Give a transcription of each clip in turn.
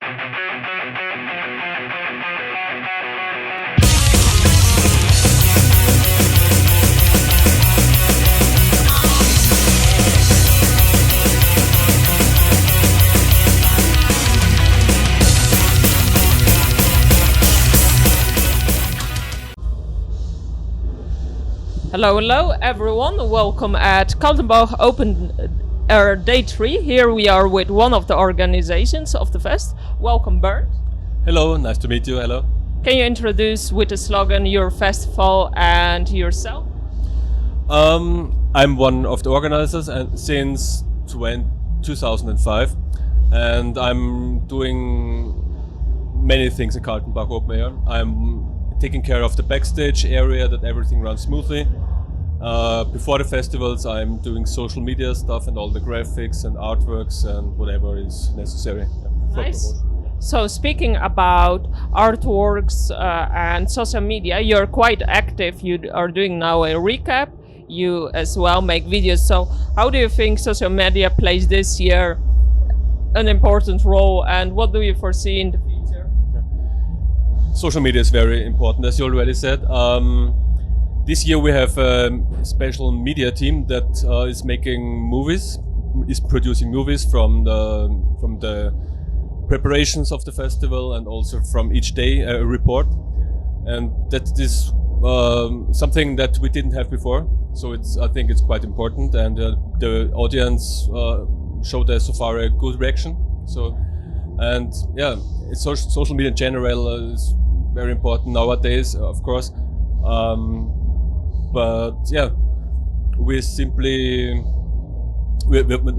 Hello everyone, welcome at Kaltenbach Open Air Day 3. Here we are with one of the organizations of the fest. Welcome Bernd. Hello, nice to meet you, hello. Can you introduce with the slogan your festival and yourself? I'm one of the organizers and since 2005 and I'm doing many things in Kaltenbach Open Air. I'm taking care of the backstage area, that everything runs smoothly. Before the festivals I'm doing social media stuff and all the graphics and artworks and whatever is necessary. Nice. So speaking about artworks and social media, you're quite active. You are doing now a recap. You as well make videos. So how do you think social media plays this year an important role and what do you foresee in the future? Social media is very important, as you already said. This year we have a special media team that is making movies, is producing movies from the preparations of the festival and also from each day a report. And that is something that we didn't have before. So I think it's quite important, and the audience showed so far a good reaction. So, and yeah, social media in general is very important nowadays, of course. But yeah, we're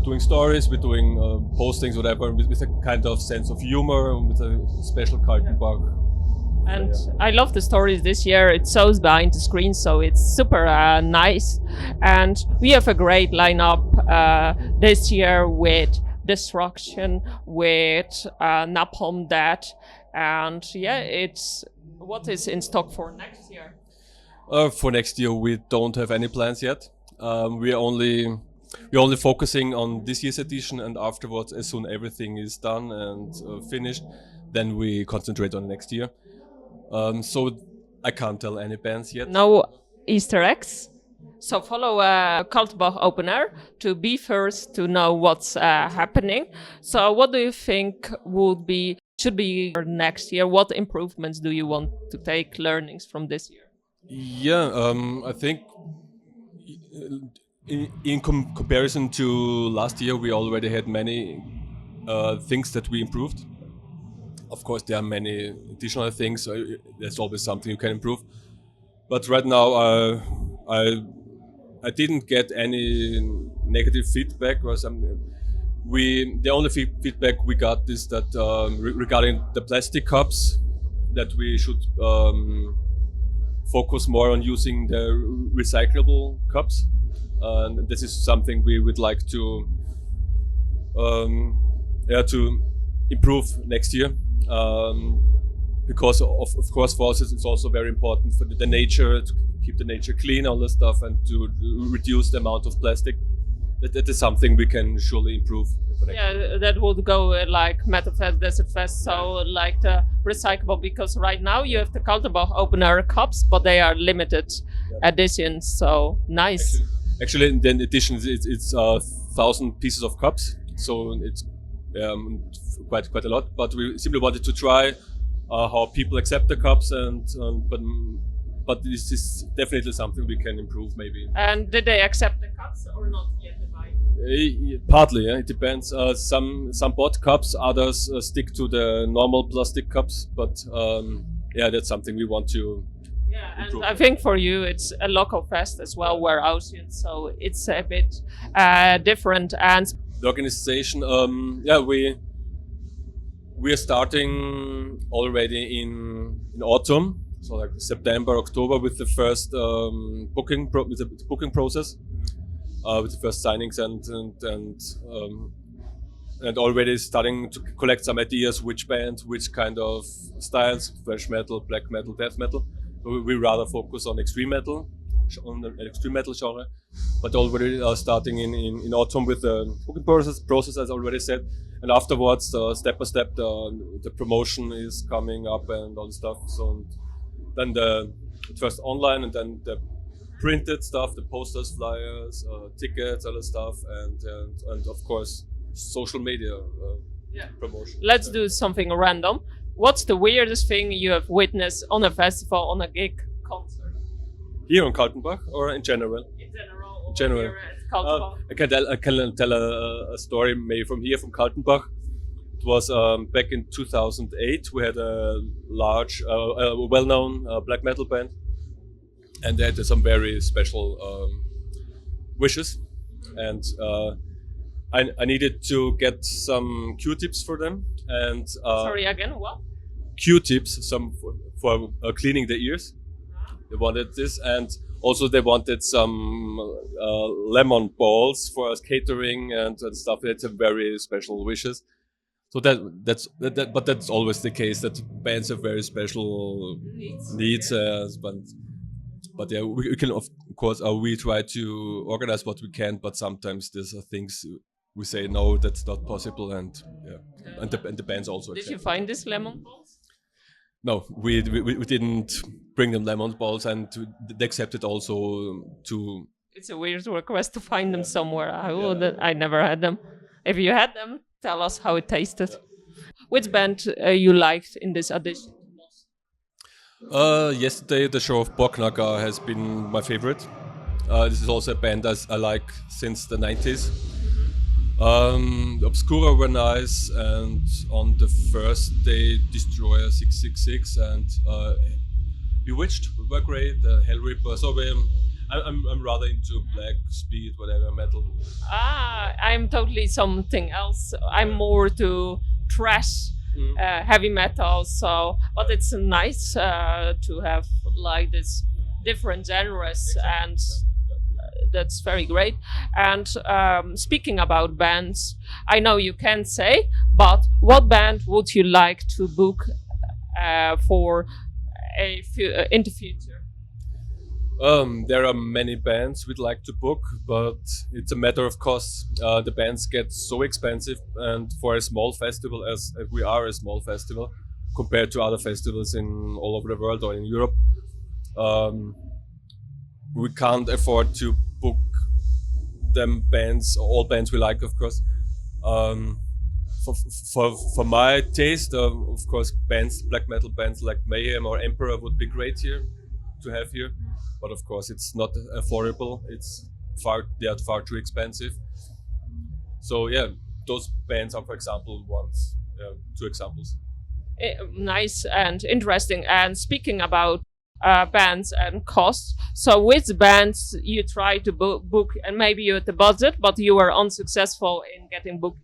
doing stories, we're doing postings, whatever, with a kind of sense of humor, with a special Kaltenbach. And I love the stories this year. It shows behind the screen, so it's super nice. And we have a great lineup this year with Destruction, with Napalm Dead, and yeah, it's what is in stock for next year. For next year, we don't have any plans yet. We're only focusing on this year's edition, and afterwards, as soon everything is done and finished, then we concentrate on next year. So I can't tell any bands yet. No Easter eggs. So follow Kaltenbach Open Air to be first to know what's happening. So what do you think should be next year? What improvements do you want to take learnings from this year? Yeah, I think in comparison to last year, we already had many things that we improved. Of course, there are many additional things. So there's always something you can improve. But right now, I didn't get any negative feedback or something. The only feedback we got is that regarding the plastic cups, that we should focus more on using the recyclable cups. And this is something we would like to improve next year. Because of course for us it's also very important for the nature, to keep the nature clean, all this stuff, and to reduce the amount of plastic. That is something we can surely improve. Yeah, that would go like Metalfest, Desert Fest, so like the recyclable, because right now you have the Kaltenbach Open Air cups, but they are limited editions, so nice. Actually then editions, it's 1,000 pieces of cups, so it's quite a lot, but we simply wanted to try how people accept the cups, and but this is definitely something we can improve maybe. And did they accept the cups or not yet? Partly, yeah, it depends. Some bought cups, others stick to the normal plastic cups, but yeah, that's something we want to improve. And I think for you it's a local fest as well, warehousing, so it's a bit different. And the organization, yeah, we are starting already in autumn, so like September, October, with the first booking process, with the first signings and already starting to collect some ideas, which bands, which kind of styles, thrash metal, black metal, death metal. We rather focus on extreme metal genre. but already starting in autumn with the booking process, as I already said, and afterwards, step by step, the promotion is coming up and all the stuff. So then the first online, and then the printed stuff, the posters, flyers, tickets, other stuff, and of course social media promotion. Let's do something random. What's the weirdest thing you have witnessed on a festival, on a gig, concert? Here on Kaltenbach or in general? In general. General. Here at Kaltenbach. I can tell a story maybe from here, from Kaltenbach. It was back in 2008. We had a large, well-known black metal band, and they had some very special wishes, and I needed to get some Q-tips for them, and Sorry, again, what? Q-tips, some for cleaning the ears. They wanted this, and also they wanted some lemon balls for us catering and stuff. That's a very special wishes. So but that's always the case, that bands have very special needs. But yeah, we can of course we try to organize what we can, but sometimes there's things we say no, that's not possible, and and the bands also. Did you find this lemon balls? No, we didn't bring them lemon balls, and they accepted also to. It's a weird request to find them somewhere. I never had them. If you had them, tell us how it tasted. Which band you liked in this audition? Yesterday, the show of Borknagar has been my favorite. This is also a band I like since the 90s. Obscura were nice, and on the first day, Destroyer 666 and Bewitched were great. Hellripper. So I'm rather into black, speed, whatever metal. I'm totally something else. I'm more to thrash, heavy metal. So, but it's nice to have like this different genres, and that's very great. And speaking about bands, I know you can't say, but what band would you like to book for in the future? There are many bands we'd like to book, but it's a matter of cost. The bands get so expensive, and for a small festival, as we are a small festival compared to other festivals in all over the world or in Europe, we can't afford to book them bands, all bands we like, of course. For my taste, of course, bands, black metal bands like MAIr or Emperor would be great here to have here. But of course, it's not affordable. They are far too expensive. So yeah, those bands are, for example, two examples. Nice and interesting. And speaking about bands and costs, so which bands you try to book, and maybe you had the budget, but you were unsuccessful in getting booked?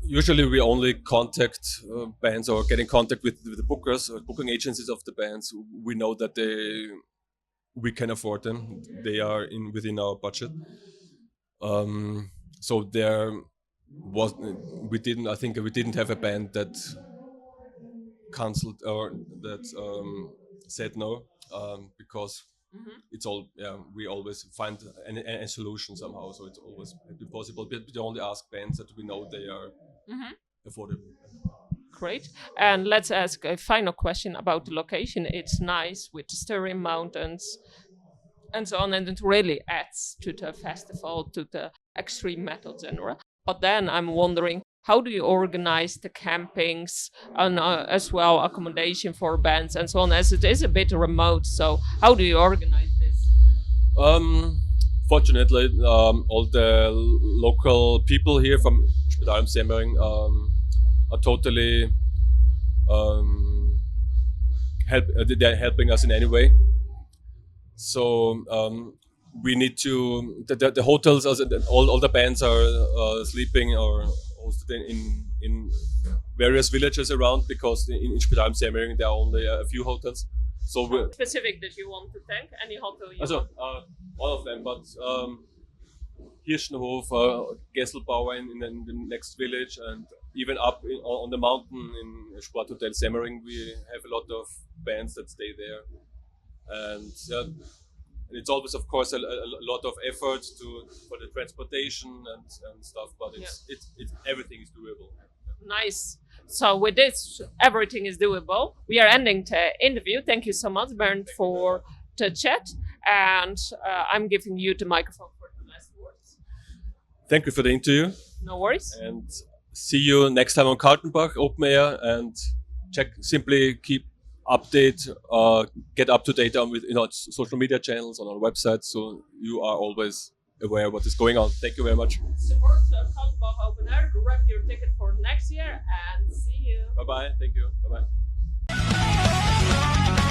Usually we only contact bands or get in contact with the bookers or booking agencies of the bands. We know that we can afford them. They are within our budget. So I think we didn't have a band that cancelled or that said no, because it's all, we always find a solution somehow, so it's always possible. But we only ask bands that we know they are affordable. Great. And let's ask a final question about the location. It's nice with the Styrian Mountains and so on, and it really adds to the festival, to the extreme metal genre. But then I'm wondering, how do you organize the campings and as well accommodation for bands and so on, as it is a bit remote? So how do you organize this? Fortunately, all the local people here from Spital am Semmering are totally they're helping us in any way. So we need to the hotels, all the bands are sleeping or hosted in various villages around, because in Spital am Semmering there are only a few hotels. So specific that you want to thank? Any hotel you want? All of them, but Hirschenhof, Gesselbauer in the next village, and even up on the mountain in Sporthotel Semmering, we have a lot of bands that stay there. And And it's always, of course, a lot of effort for the transportation and stuff, but it's everything is doable. Nice. So with this, everything is doable. We are ending the interview. Thank you so much, Bernd, for the chat. And I'm giving you the microphone for the last words. Thank you for the interview. No worries. And see you next time on Kaltenbach Open Air. And simply keep get up to date with social media channels on our website, so you are always aware of what is going on. Thank you very much. Support Kaltenbach Open Air. Grab your ticket for next year and see you. Bye bye. Thank you. Bye bye.